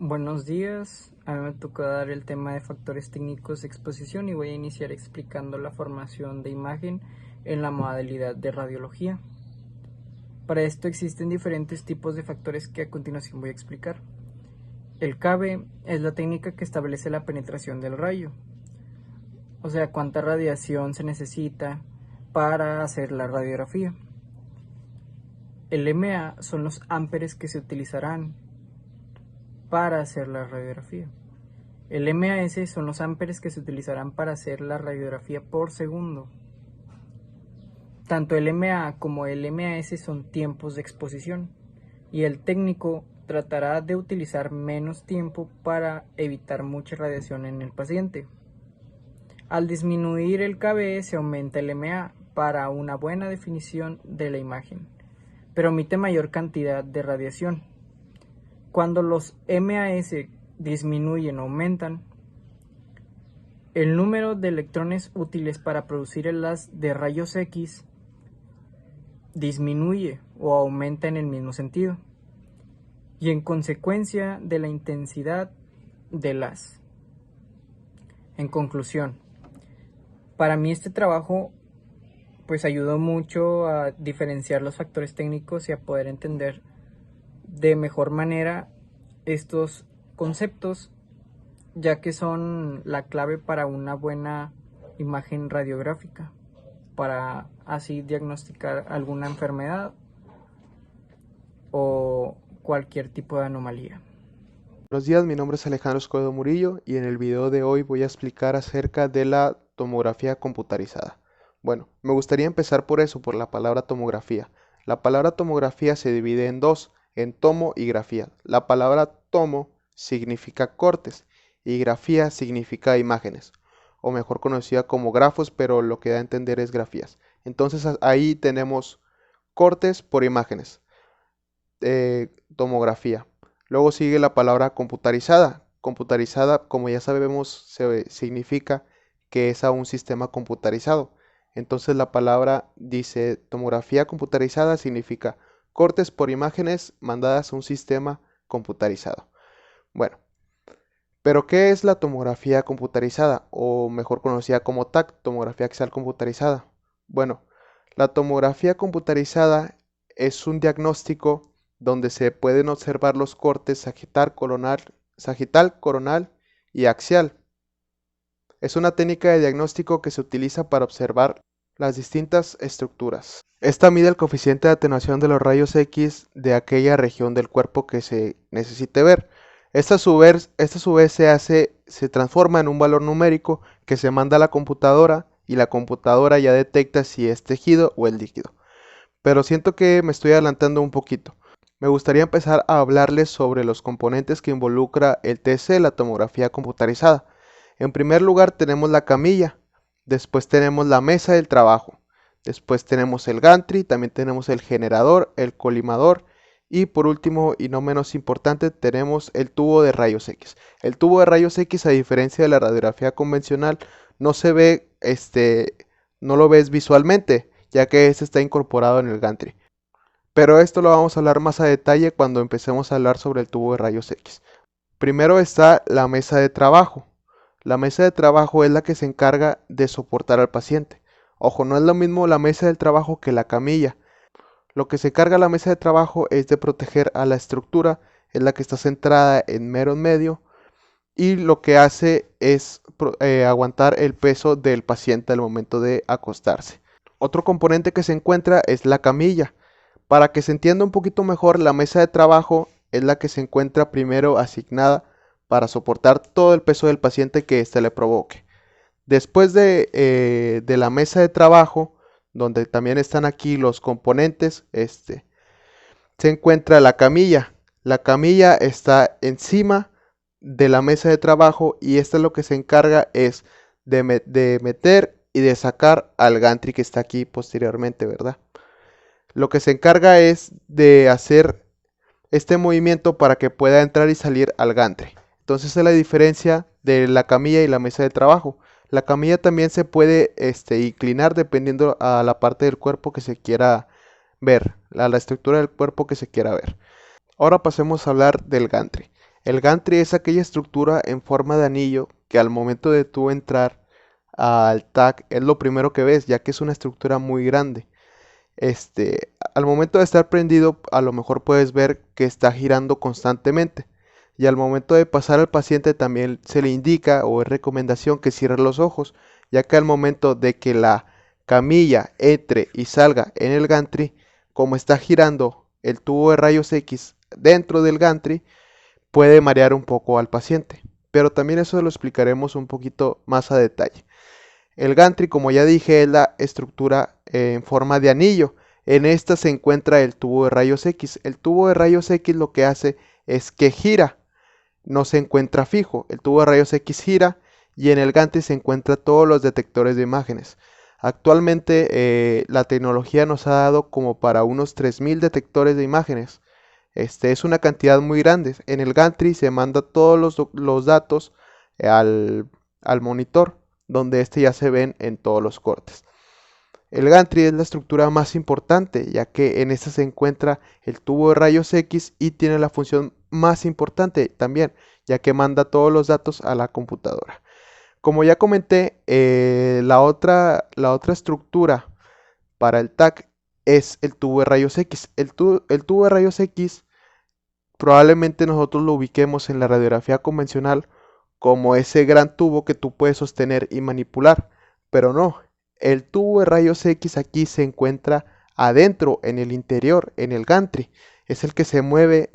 Buenos días, a mí me toca dar el tema de factores técnicos de exposición y voy a iniciar explicando la formación de imagen en la modalidad de radiología. Para esto existen diferentes tipos de factores que a continuación voy a explicar. El KB es la técnica que establece la penetración del rayo, o sea, cuánta radiación se necesita para hacer la radiografía. El MA son los amperes que se utilizarán para hacer la radiografía. El MAS son los amperes que se utilizarán para hacer la radiografía por segundo. Tanto el MA como el MAS son tiempos de exposición y el técnico tratará de utilizar menos tiempo para evitar mucha radiación en el paciente. Al disminuir el KB se aumenta el MA para una buena definición de la imagen, pero omite mayor cantidad de radiación. Cuando los MAS disminuyen o aumentan, el número de electrones útiles para producir el haz de rayos X disminuye o aumenta en el mismo sentido, y en consecuencia de la intensidad del haz. En conclusión, para mí este trabajo pues ayudó mucho a diferenciar los factores técnicos y a poder entender de mejor manera estos conceptos, ya que son la clave para una buena imagen radiográfica, para así diagnosticar alguna enfermedad o cualquier tipo de anomalía. Buenos días, mi nombre es Alejandro Escobedo Murillo y en el video de hoy voy a explicar acerca de la tomografía computarizada. Bueno, me gustaría empezar por eso, por la palabra tomografía. La palabra tomografía se divide en dos, en tomo y grafía. La palabra tomo significa cortes y grafía significa imágenes, o mejor conocida como grafos, pero lo que da a entender es grafías. Entonces ahí tenemos cortes por imágenes, tomografía. Luego sigue la palabra computarizada. Computarizada, como ya sabemos, significa que es a un sistema computarizado. Entonces la palabra dice tomografía computarizada significa cortes por imágenes mandadas a un sistema computarizado. Bueno, pero ¿qué es la tomografía computarizada? O mejor conocida como TAC, tomografía axial computarizada. Bueno, la tomografía computarizada es un diagnóstico donde se pueden observar los cortes sagital, coronal y axial. Es una técnica de diagnóstico que se utiliza para observar las distintas estructuras. Esta mide el coeficiente de atenuación de los rayos X de aquella región del cuerpo que se necesite ver. Esta a su vez se transforma en un valor numérico que se manda a la computadora y la computadora ya detecta si es tejido o es líquido. Pero siento que me estoy adelantando un poquito. Me gustaría empezar a hablarles sobre los componentes que involucra el TC, la tomografía computarizada. En primer lugar tenemos la camilla, después tenemos la mesa del trabajo, después tenemos el gantry, también tenemos el generador, el colimador y por último y no menos importante tenemos el tubo de rayos X. El tubo de rayos X, a diferencia de la radiografía convencional, no se ve, no lo ves visualmente, ya que este está incorporado en el gantry. Pero esto lo vamos a hablar más a detalle cuando empecemos a hablar sobre el tubo de rayos X. Primero está la mesa de trabajo. La mesa de trabajo es la que se encarga de soportar al paciente. Ojo, no es lo mismo la mesa del trabajo que la camilla. Lo que se encarga la mesa de trabajo es de proteger a la estructura, es la que está centrada en mero en medio y lo que hace es aguantar el peso del paciente al momento de acostarse. Otro componente que se encuentra es la camilla. Para que se entienda un poquito mejor, la mesa de trabajo es la que se encuentra primero asignada para soportar todo el peso del paciente que éste le provoque. Después de la mesa de trabajo, donde también están aquí los componentes, se encuentra la camilla. La camilla está encima de la mesa de trabajo y esta lo que se encarga es de meter y de sacar al gantry que está aquí posteriormente, ¿verdad? Lo que se encarga es de hacer este movimiento para que pueda entrar y salir al gantry. Entonces esa es la diferencia de la camilla y la mesa de trabajo. La camilla también se puede inclinar dependiendo a la parte del cuerpo que se quiera ver, a la estructura del cuerpo que se quiera ver. Ahora pasemos a hablar del gantry. El gantry es aquella estructura en forma de anillo que al momento de tú entrar al TAC es lo primero que ves, ya que es una estructura muy grande. Al momento de estar prendido, a lo mejor puedes ver que está girando constantemente. Y al momento de pasar al paciente también se le indica o es recomendación que cierre los ojos, ya que al momento de que la camilla entre y salga en el gantry, como está girando el tubo de rayos X dentro del gantry, puede marear un poco al paciente. Pero también eso lo explicaremos un poquito más a detalle. El gantry, como ya dije, es la estructura en forma de anillo. En esta se encuentra el tubo de rayos X. El tubo de rayos X lo que hace es que gira, no se encuentra fijo. El tubo de rayos X gira y en el gantry se encuentran todos los detectores de imágenes. Actualmente la tecnología nos ha dado como para unos 3000 detectores de imágenes. Es una cantidad muy grande. En el gantry se manda todos los datos al monitor, donde ya se ven en todos los cortes. El gantry es la estructura más importante, ya que en esta se encuentra el tubo de rayos X y tiene la función más importante también, ya que manda todos los datos a la computadora. Como ya comenté, la otra estructura para el TAC es el tubo de rayos X. El tubo de rayos X probablemente nosotros lo ubiquemos en la radiografía convencional como ese gran tubo que tú puedes sostener y manipular, pero no, el tubo de rayos X aquí se encuentra adentro, en el interior, en el gantry, es el que se mueve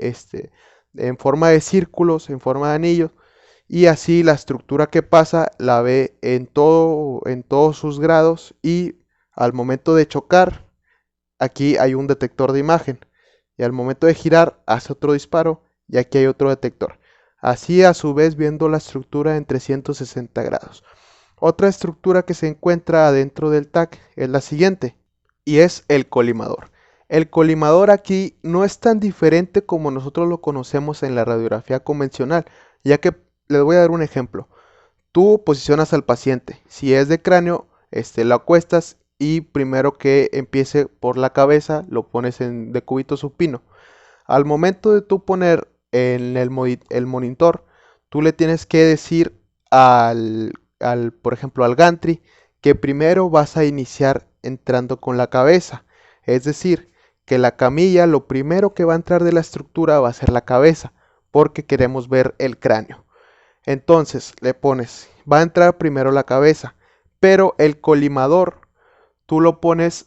en forma de círculos, en forma de anillos, y así la estructura que pasa la ve en todos sus grados y al momento de chocar, aquí hay un detector de imagen y al momento de girar hace otro disparo y aquí hay otro detector. Así a su vez viendo la estructura en 360 grados. Otra estructura que se encuentra adentro del TAC es la siguiente y es el colimador. El colimador aquí no es tan diferente como nosotros lo conocemos en la radiografía convencional, ya que les voy a dar un ejemplo. Tú posicionas al paciente, si es de cráneo, lo acuestas y primero que empiece por la cabeza lo pones en decúbito supino. Al momento de tú poner en el monitor, tú le tienes que decir por ejemplo, al gantry, que primero vas a iniciar entrando con la cabeza. Es decir, que la camilla, lo primero que va a entrar de la estructura va a ser la cabeza, porque queremos ver el cráneo. Entonces le pones, va a entrar primero la cabeza, pero el colimador tú lo pones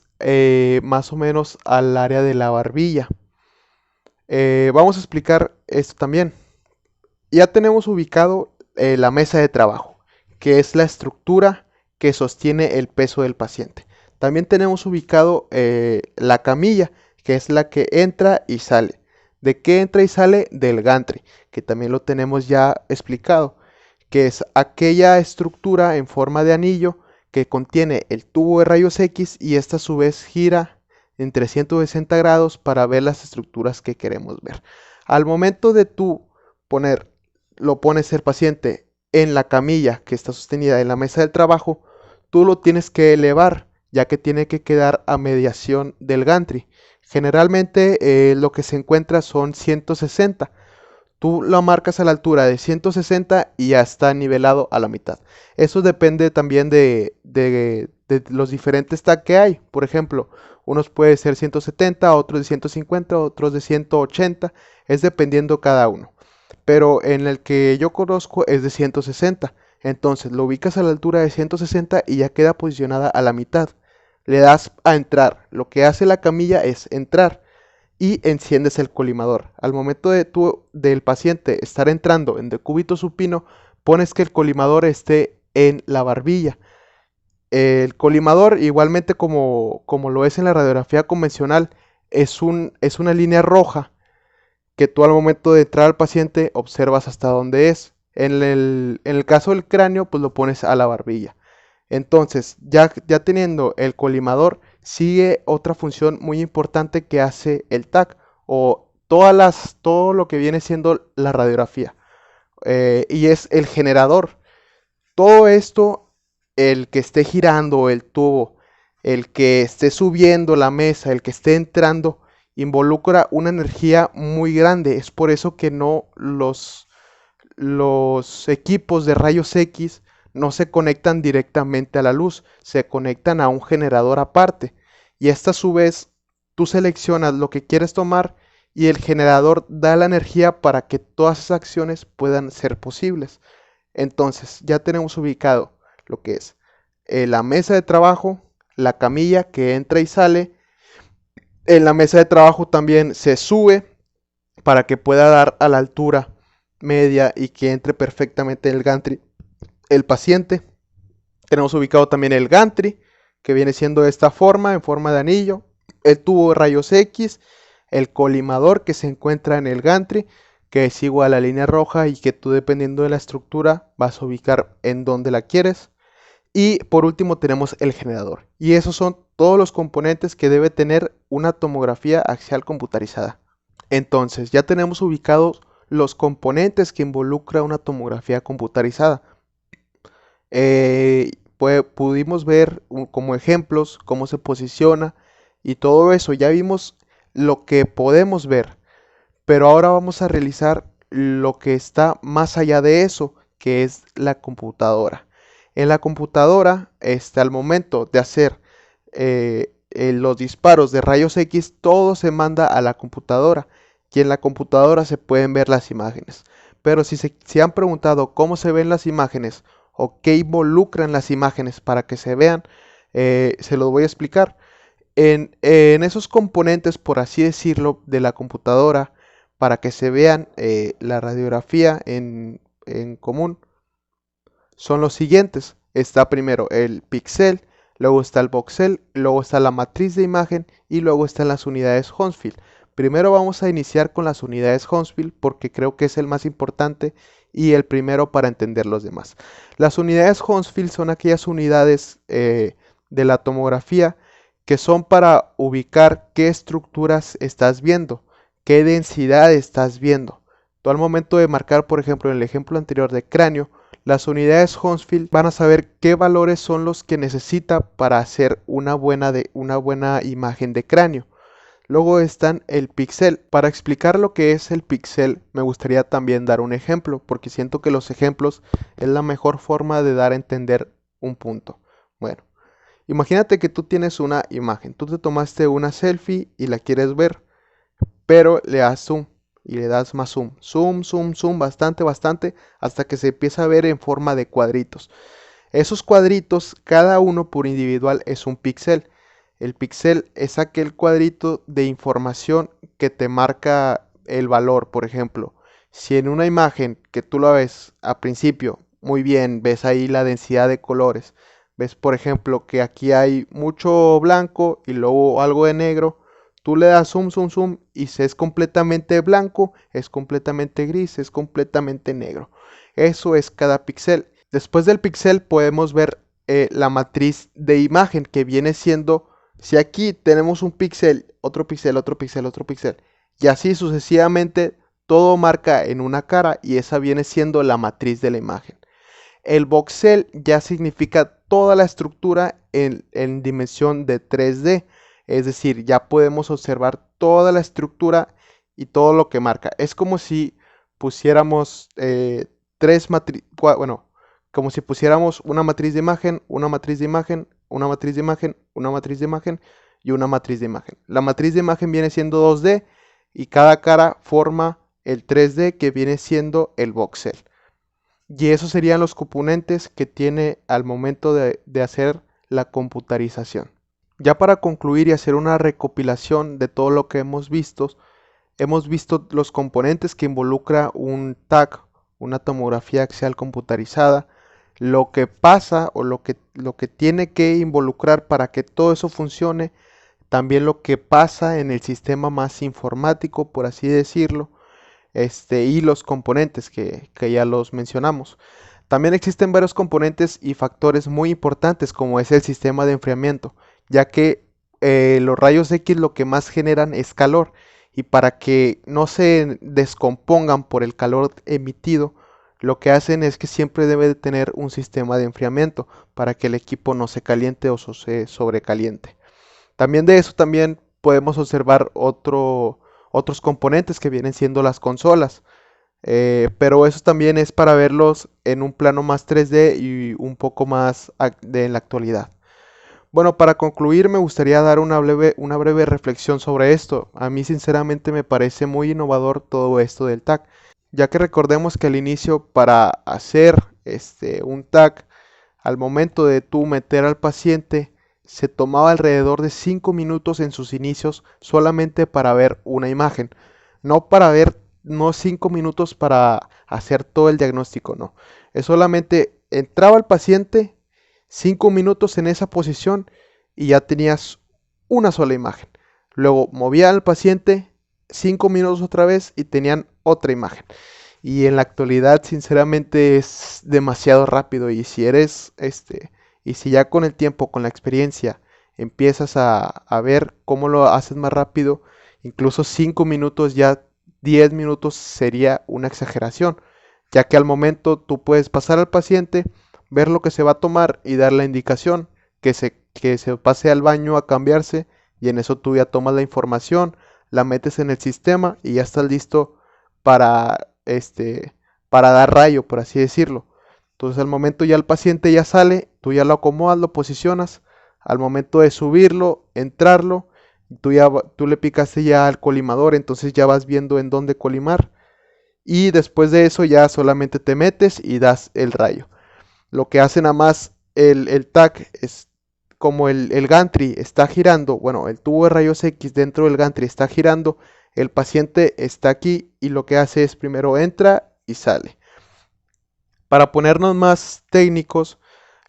más o menos al área de la barbilla. Vamos a explicar esto también. Ya tenemos ubicado la mesa de trabajo, que es la estructura que sostiene el peso del paciente. También tenemos ubicado la camilla, que es la que entra y sale. ¿De qué entra y sale? Del gantry, que también lo tenemos ya explicado, que es aquella estructura en forma de anillo que contiene el tubo de rayos X y esta a su vez gira en 360 grados para ver las estructuras que queremos ver. Al momento de tú lo pones el paciente en la camilla que está sostenida en la mesa del trabajo, tú lo tienes que elevar, ya que tiene que quedar a mediación del gantry. Generalmente lo que se encuentra son 160. Tú lo marcas a la altura de 160 y ya está nivelado a la mitad. Eso depende también de los diferentes TAC que hay. Por ejemplo, unos puede ser 170, otros de 150, otros de 180. Es dependiendo cada uno. Pero en el que yo conozco es de 160. Entonces lo ubicas a la altura de 160 y ya queda posicionada a la mitad. Le das a entrar. Lo que hace la camilla es entrar y enciendes el colimador. Al momento del paciente estar entrando en decúbito supino, pones que el colimador esté en la barbilla. El colimador, igualmente como lo es en la radiografía convencional, es una línea roja que tú al momento de entrar al paciente observas hasta dónde es. En el caso del cráneo, pues lo pones a la barbilla. Entonces, ya teniendo el colimador, sigue otra función muy importante que hace el TAC o todo lo que viene siendo la radiografía, y es el generador. Todo esto, el que esté girando el tubo, el que esté subiendo la mesa, el que esté entrando, involucra una energía muy grande. Es por eso que no los equipos de rayos X no se conectan directamente a la luz, se conectan a un generador aparte. Y esta a su vez, tú seleccionas lo que quieres tomar y el generador da la energía para que todas esas acciones puedan ser posibles. Entonces, ya tenemos ubicado lo que es la mesa de trabajo, la camilla que entra y sale. En la mesa de trabajo también se sube para que pueda dar a la altura media y que entre perfectamente en el gantry el paciente. Tenemos ubicado también el gantry, que viene siendo de esta forma, en forma de anillo, el tubo de rayos X, el colimador que se encuentra en el gantry, que es igual a la línea roja y que tú, dependiendo de la estructura, vas a ubicar en donde la quieres. Y por último tenemos el generador. Y esos son todos los componentes que debe tener una tomografía axial computarizada. Entonces, ya tenemos ubicados los componentes que involucra una tomografía computarizada. Pudimos ver como ejemplos cómo se posiciona y todo eso. Ya vimos lo que podemos ver, pero ahora vamos a realizar lo que está más allá de eso, que es la computadora. En la computadora, al momento de hacer los disparos de rayos X, todo se manda a la computadora y en la computadora se pueden ver las imágenes. Pero si se han preguntado cómo se ven las imágenes o qué involucran las imágenes para que se vean, se los voy a explicar. En esos componentes, por así decirlo, de la computadora, para que se vean la radiografía en común, son los siguientes. Está primero el píxel, luego está el voxel, luego está la matriz de imagen y luego están las unidades Hounsfield. Primero vamos a iniciar con las unidades Hounsfield porque creo que es el más importante y el primero para entender los demás. Las unidades Hounsfield son aquellas unidades de la tomografía que son para ubicar qué estructuras estás viendo, qué densidad estás viendo. Tú al momento de marcar, por ejemplo, en el ejemplo anterior de cráneo, las unidades Hounsfield van a saber qué valores son los que necesita para hacer una buena imagen de cráneo. Luego están el píxel. Para explicar lo que es el píxel, me gustaría también dar un ejemplo, porque siento que los ejemplos es la mejor forma de dar a entender un punto. Bueno, imagínate que tú tienes una imagen, tú te tomaste una selfie y la quieres ver, pero le das zoom y le das más zoom, zoom, bastante, hasta que se empieza a ver en forma de cuadritos. Esos cuadritos, cada uno por individual es un píxel. El píxel es aquel cuadrito de información que te marca el valor. Por ejemplo, si en una imagen que tú la ves a principio, muy bien, ves ahí la densidad de colores. Ves, por ejemplo, que aquí hay mucho blanco y luego algo de negro. Tú le das zoom y si es completamente blanco, es completamente gris, es completamente negro. Eso es cada píxel. Después del píxel podemos ver la matriz de imagen que viene siendo, si aquí tenemos un píxel, otro píxel, otro píxel, otro píxel, y así sucesivamente, todo marca en una cara y esa viene siendo la matriz de la imagen. El voxel ya significa toda la estructura en dimensión de 3D. Es decir, ya podemos observar toda la estructura y todo lo que marca. Es como si pusiéramos como si pusiéramos una matriz de imagen, una matriz de imagen, una matriz de imagen, una matriz de imagen y una matriz de imagen. La matriz de imagen viene siendo 2D y cada cara forma el 3D que viene siendo el voxel. Y esos serían los componentes que tiene al momento de hacer la computarización. Ya para concluir y hacer una recopilación de todo lo que hemos visto los componentes que involucra un TAC, una tomografía axial computarizada, lo que pasa o lo que tiene que involucrar para que todo eso funcione, también lo que pasa en el sistema más informático, por así decirlo, y los componentes que ya los mencionamos. También existen varios componentes y factores muy importantes como es el sistema de enfriamiento, ya que los rayos X lo que más generan es calor y para que no se descompongan por el calor emitido, lo que hacen es que siempre debe de tener un sistema de enfriamiento para que el equipo no se caliente o se sobrecaliente. También de eso también podemos observar otros componentes que vienen siendo las consolas. pero eso también es para verlos en un plano más 3D y un poco más en la actualidad. Bueno, para concluir me gustaría dar una breve reflexión sobre esto. A mí sinceramente me parece muy innovador todo esto del TAC, ya que recordemos que al inicio para hacer un TAC, al momento de tú meter al paciente, se tomaba alrededor de 5 minutos en sus inicios solamente para ver una imagen. No para ver, no 5 minutos para hacer todo el diagnóstico, no. Es solamente entraba el paciente, 5 minutos en esa posición y ya tenías una sola imagen. Luego movía al paciente, 5 minutos otra vez y tenían otra imagen. Y en la actualidad, sinceramente, es demasiado rápido. Y si ya con el tiempo, con la experiencia, empiezas a ver cómo lo haces más rápido, incluso 5 minutos, ya 10 minutos sería una exageración, ya que al momento tú puedes pasar al paciente, ver lo que se va a tomar y dar la indicación, que se pase al baño a cambiarse, y en eso tú ya tomas la información, la metes en el sistema y ya estás listo para para dar rayo, por así decirlo. Entonces al momento ya el paciente ya sale, tú ya lo acomodas, lo posicionas, al momento de subirlo, entrarlo, tú le picaste ya al colimador, entonces ya vas viendo en dónde colimar y después de eso ya solamente te metes y das el rayo. Lo que hace nada más el TAC es como el gantry está girando, bueno, el tubo de rayos X dentro del gantry está girando, el paciente está aquí y lo que hace es primero entra y sale. Para ponernos más técnicos,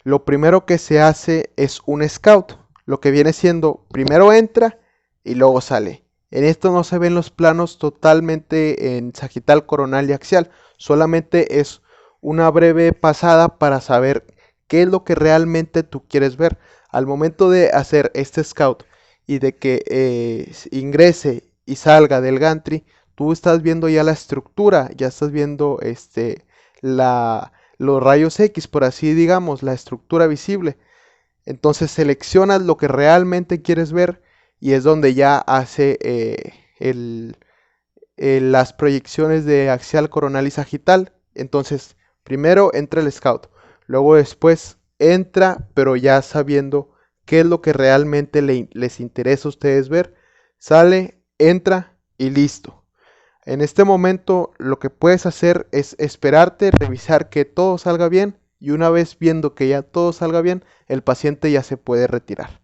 lo primero que se hace es un scout, lo que viene siendo primero entra y luego sale. En esto no se ven los planos totalmente en sagital, coronal y axial, solamente es una breve pasada para saber qué es lo que realmente tú quieres ver. Al momento de hacer este scout y de que ingrese y salga del gantry, tú estás viendo ya la estructura, ya estás viendo los rayos X, por así digamos, la estructura visible. Entonces seleccionas lo que realmente quieres ver y es donde ya hace las proyecciones de axial, coronal y sagital. Entonces, primero entra el scout, luego después entra, pero ya sabiendo qué es lo que realmente les interesa a ustedes ver, sale, entra y listo. En este momento lo que puedes hacer es esperarte, revisar que todo salga bien y una vez viendo que ya todo salga bien, el paciente ya se puede retirar.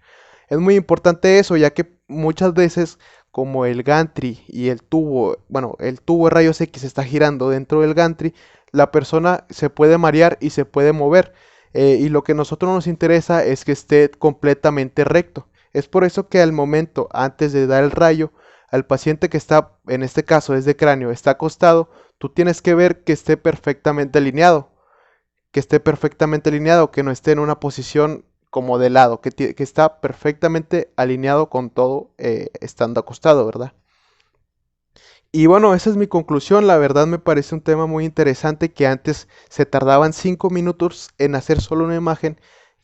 Es muy importante eso, ya que muchas veces como el gantry y el tubo, bueno, el tubo de rayos X está girando dentro del gantry, la persona se puede marear y se puede mover. Y lo que a nosotros nos interesa es que esté completamente recto. Es por eso que al momento, antes de dar el rayo, al paciente que está, en este caso es de cráneo, está acostado, tú tienes que ver que esté perfectamente alineado, que no esté en una posición como de lado, que está perfectamente alineado con todo estando acostado, ¿verdad? Y bueno, esa es mi conclusión. La verdad me parece un tema muy interesante que antes se tardaban 5 minutos en hacer solo una imagen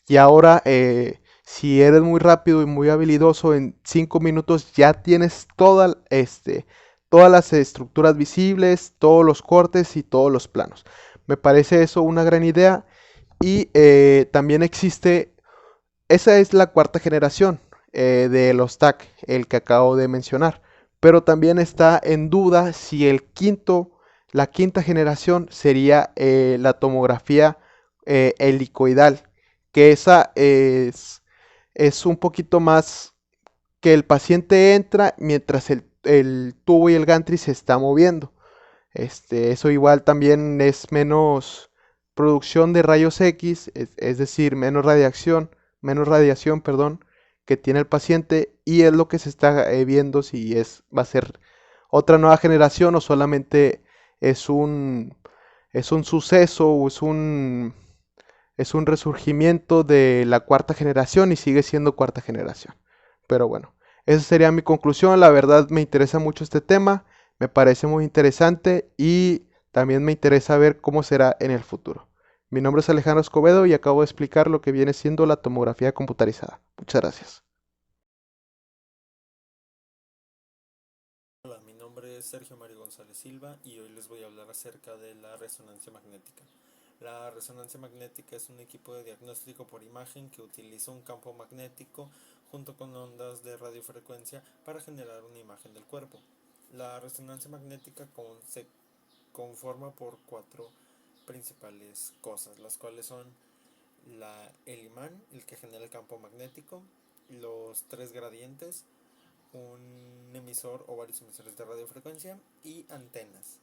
y ahora si eres muy rápido y muy habilidoso en 5 minutos ya tienes todas las estructuras visibles, todos los cortes y todos los planos. Me parece eso una gran idea y también existe, esa es la cuarta generación de los TAC, el que acabo de mencionar. Pero también está en duda si la quinta generación sería la tomografía helicoidal, que esa es un poquito más que el paciente entra mientras el tubo y el gantry se está moviendo. Eso igual también es menos producción de rayos X, es decir, menos radiación, perdón, que tiene el paciente y es lo que se está viendo si va a ser otra nueva generación o solamente es es un suceso o es un resurgimiento de la cuarta generación y sigue siendo cuarta generación. Pero bueno, esa sería mi conclusión. La verdad me interesa mucho este tema, me parece muy interesante y también me interesa ver cómo será en el futuro. Mi nombre es Alejandro Escobedo y acabo de explicar lo que viene siendo la tomografía computarizada. Muchas gracias. Hola, mi nombre es Sergio Mario González Silva y hoy les voy a hablar acerca de la resonancia magnética. La resonancia magnética es un equipo de diagnóstico por imagen que utiliza un campo magnético junto con ondas de radiofrecuencia para generar una imagen del cuerpo. La resonancia magnética se conforma por cuatro principales cosas, las cuales son el imán, el que genera el campo magnético, los tres gradientes, un emisor o varios emisores de radiofrecuencia y antenas.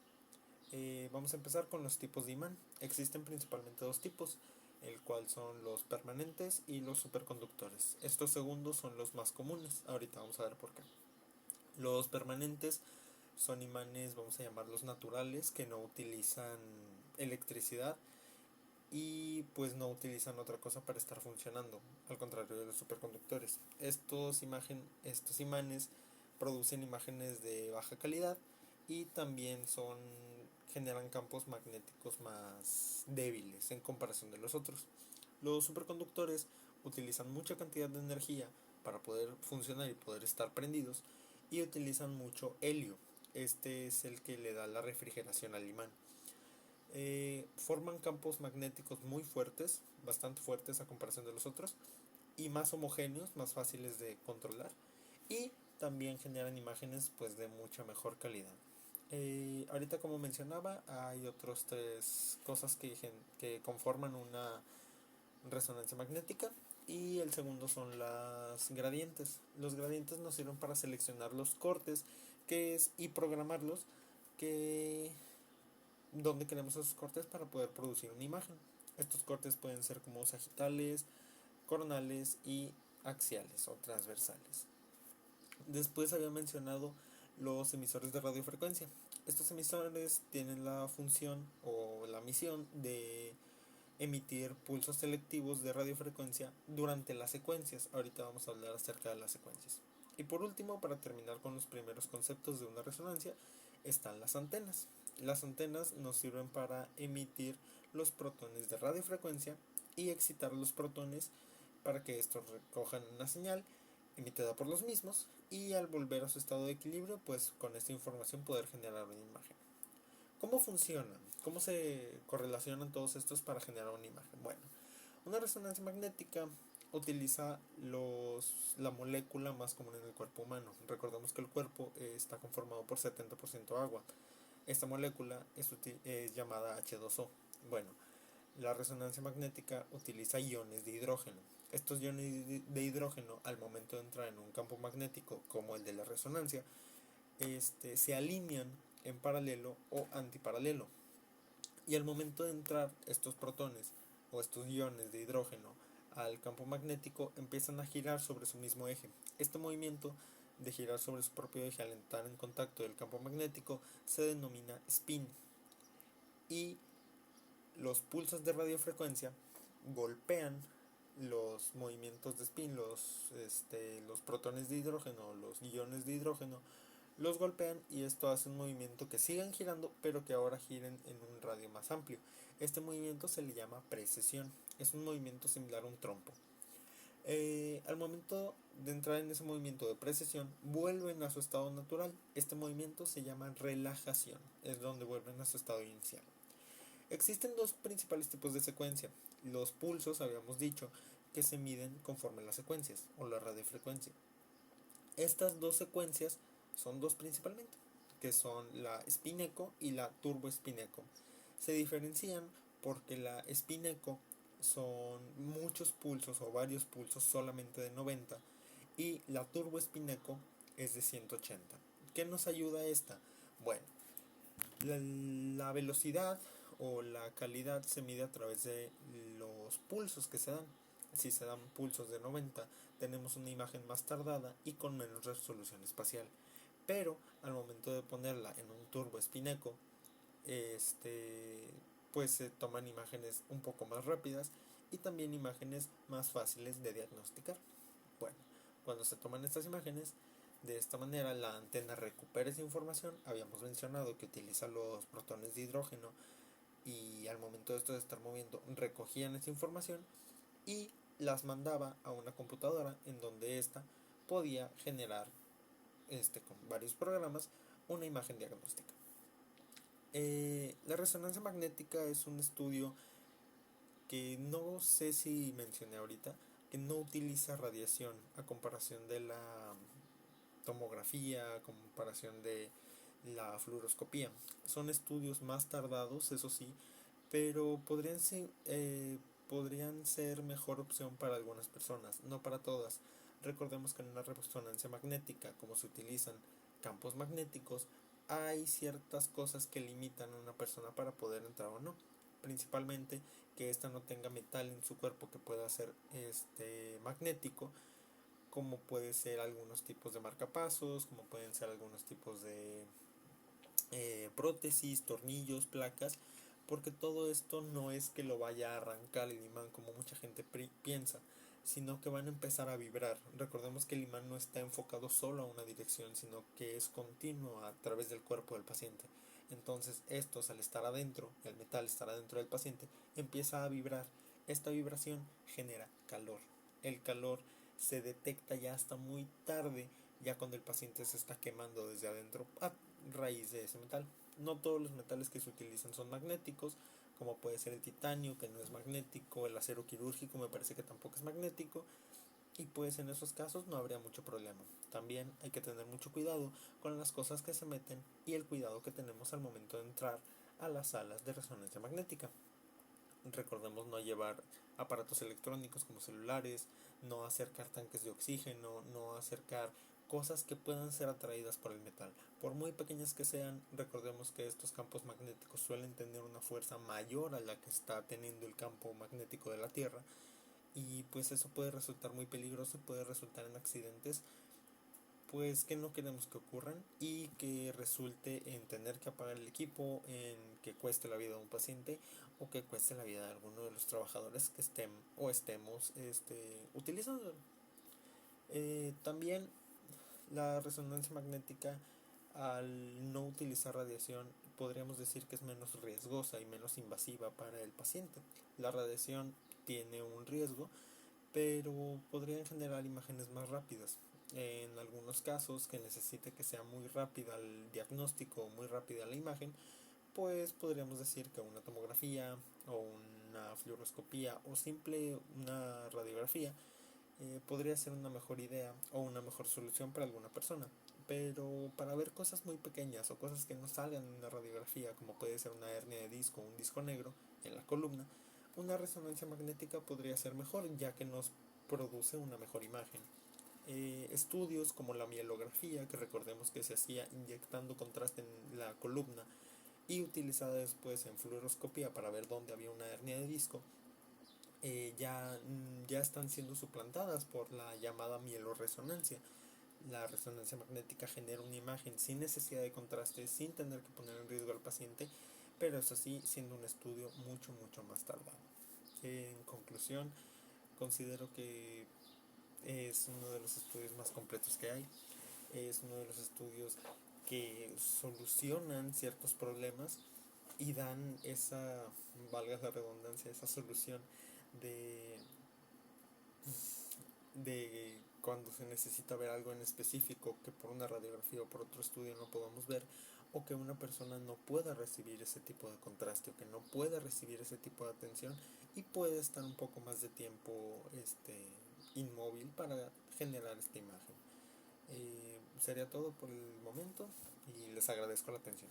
Vamos a empezar con los tipos de imán. Existen principalmente dos tipos, el cual son los permanentes y los superconductores. Estos segundos son los más comunes. Ahorita vamos a ver por qué. Los permanentes son imanes, vamos a llamarlos naturales, que no utilizan electricidad y pues no utilizan otra cosa para estar funcionando, al contrario de los superconductores. Estos imanes producen imágenes de baja calidad y también generan campos magnéticos más débiles en comparación de los otros. Los superconductores utilizan mucha cantidad de energía para poder funcionar y poder estar prendidos y utilizan mucho helio. Este es el que le da la refrigeración al imán. Forman campos magnéticos muy fuertes, bastante fuertes a comparación de los otros, y más homogéneos, más fáciles de controlar, y también generan imágenes pues de mucha mejor calidad. Ahorita, como mencionaba, hay otras tres cosas que conforman una resonancia magnética, y el segundo son las gradientes. Los gradientes nos sirven para seleccionar los cortes y programarlos, donde queremos esos cortes para poder producir una imagen. Estos cortes pueden ser como sagitales, coronales y axiales o transversales. Después había mencionado los emisores de radiofrecuencia. Estos emisores tienen la función o la misión de emitir pulsos selectivos de radiofrecuencia durante las secuencias. Ahorita vamos a hablar acerca de las secuencias. Y por último, para terminar con los primeros conceptos de una resonancia, están las antenas. Las antenas nos sirven para emitir los protones de radiofrecuencia y excitar los protones para que estos recojan una señal emitida por los mismos, y al volver a su estado de equilibrio, pues con esta información poder generar una imagen. ¿Cómo funcionan? ¿Cómo se correlacionan todos estos para generar una imagen? Bueno, una resonancia magnética utiliza la molécula más común en el cuerpo humano. Recordemos que el cuerpo está conformado por 70% agua. Esta molécula es llamada H2O. Bueno, la resonancia magnética utiliza iones de hidrógeno. Estos iones de hidrógeno, al momento de entrar en un campo magnético como el de la resonancia, se alinean en paralelo o antiparalelo. Y al momento de entrar estos protones o estos iones de hidrógeno al campo magnético, empiezan a girar sobre su mismo eje. Este movimiento de girar sobre su propio eje al entrar en contacto del campo magnético se denomina spin. Y los pulsos de radiofrecuencia golpean los movimientos de spin, los protones de hidrógeno, los iones de hidrógeno, los golpean, y esto hace un movimiento que sigan girando, pero que ahora giren en un radio más amplio. Este movimiento se le llama precesión. Es un movimiento similar a un trompo. Al momento de entrar en ese movimiento de precesión, vuelven a su estado natural. Este movimiento se llama relajación. Es donde vuelven a su estado inicial. Existen dos principales tipos de secuencia. Los pulsos, habíamos dicho, que se miden conforme las secuencias o la radiofrecuencia. Estas dos secuencias son dos principalmente, que son la spin echo y la turbo spin echo. Se diferencian porque la spin echo son muchos pulsos o varios pulsos solamente de 90, y la turbo spin echo es de 180. ¿Qué nos ayuda esta? Bueno, la velocidad o la calidad se mide a través de los pulsos que se dan. Si se dan pulsos de 90, tenemos una imagen más tardada y con menos resolución espacial. Pero al momento de ponerla en un turbo spin echo, pues se toman imágenes un poco más rápidas y también imágenes más fáciles de diagnosticar. Bueno, cuando se toman estas imágenes, de esta manera la antena recupera esa información. Habíamos mencionado que utiliza los protones de hidrógeno, y al momento de esto de estar moviendo recogían esa información y las mandaba a una computadora, en donde ésta podía generar con varios programas una imagen diagnóstica. La resonancia magnética es un estudio que no sé si mencioné ahorita, que no utiliza radiación a comparación de la tomografía, a comparación de la fluoroscopía. Son estudios más tardados, eso sí, pero podrían ser mejor opción para algunas personas, no para todas. Recordemos que en una resonancia magnética, como se utilizan campos magnéticos, hay ciertas cosas que limitan a una persona para poder entrar o no. Principalmente que ésta no tenga metal en su cuerpo que pueda ser magnético, como puede ser algunos tipos de marcapasos, como pueden ser algunos tipos de prótesis, tornillos, placas, porque todo esto no es que lo vaya a arrancar el imán como mucha gente piensa, sino que van a empezar a vibrar. Recordemos que el imán no está enfocado solo a una dirección, sino que es continuo a través del cuerpo del paciente. Entonces estos, al estar adentro, el metal estar adentro del paciente, empieza a vibrar. Esta vibración genera calor. El calor se detecta ya hasta muy tarde, ya cuando el paciente se está quemando desde adentro a raíz de ese metal. No todos los metales que se utilizan son magnéticos, como puede ser el titanio, que no es magnético, el acero quirúrgico me parece que tampoco es magnético, y pues en esos casos no habría mucho problema. También hay que tener mucho cuidado con las cosas que se meten y el cuidado que tenemos al momento de entrar a las salas de resonancia magnética. Recordemos no llevar aparatos electrónicos como celulares, no acercar tanques de oxígeno, no acercar cosas que puedan ser atraídas por el metal. Por muy pequeñas que sean, recordemos que estos campos magnéticos suelen tener una fuerza mayor a la que está teniendo el campo magnético de la Tierra, y pues eso puede resultar muy peligroso, puede resultar en accidentes pues que no queremos que ocurran, y que resulte en tener que apagar el equipo, en que cueste la vida de un paciente o que cueste la vida de alguno de los trabajadores que estemos utilizando. También la resonancia magnética, al no utilizar radiación, podríamos decir que es menos riesgosa y menos invasiva para el paciente. La radiación tiene un riesgo, pero podrían generar imágenes más rápidas. En algunos casos que necesite que sea muy rápida el diagnóstico o muy rápida la imagen, pues podríamos decir que una tomografía o una fluoroscopía o simple una radiografía podría ser una mejor idea o una mejor solución para alguna persona. Pero para ver cosas muy pequeñas o cosas que no salgan en una radiografía, como puede ser una hernia de disco o un disco negro en la columna, una resonancia magnética podría ser mejor, ya que nos produce una mejor imagen. Estudios como la mielografía, que recordemos que se hacía inyectando contraste en la columna y utilizada después en fluoroscopía para ver dónde había una hernia de disco, ya están siendo suplantadas por la llamada mieloresonancia. La resonancia magnética genera una imagen sin necesidad de contraste, sin tener que poner en riesgo al paciente, pero eso sí, siendo un estudio mucho más tardado. En conclusión, considero que es uno de los estudios más completos que hay. Es uno de los estudios que solucionan ciertos problemas y dan esa, valga la redundancia, esa solución de, de cuando se necesita ver algo en específico que por una radiografía o por otro estudio no podamos ver, o que una persona no pueda recibir ese tipo de contraste o que no pueda recibir ese tipo de atención y puede estar un poco más de tiempo inmóvil para generar esta imagen. Sería todo por el momento y les agradezco la atención.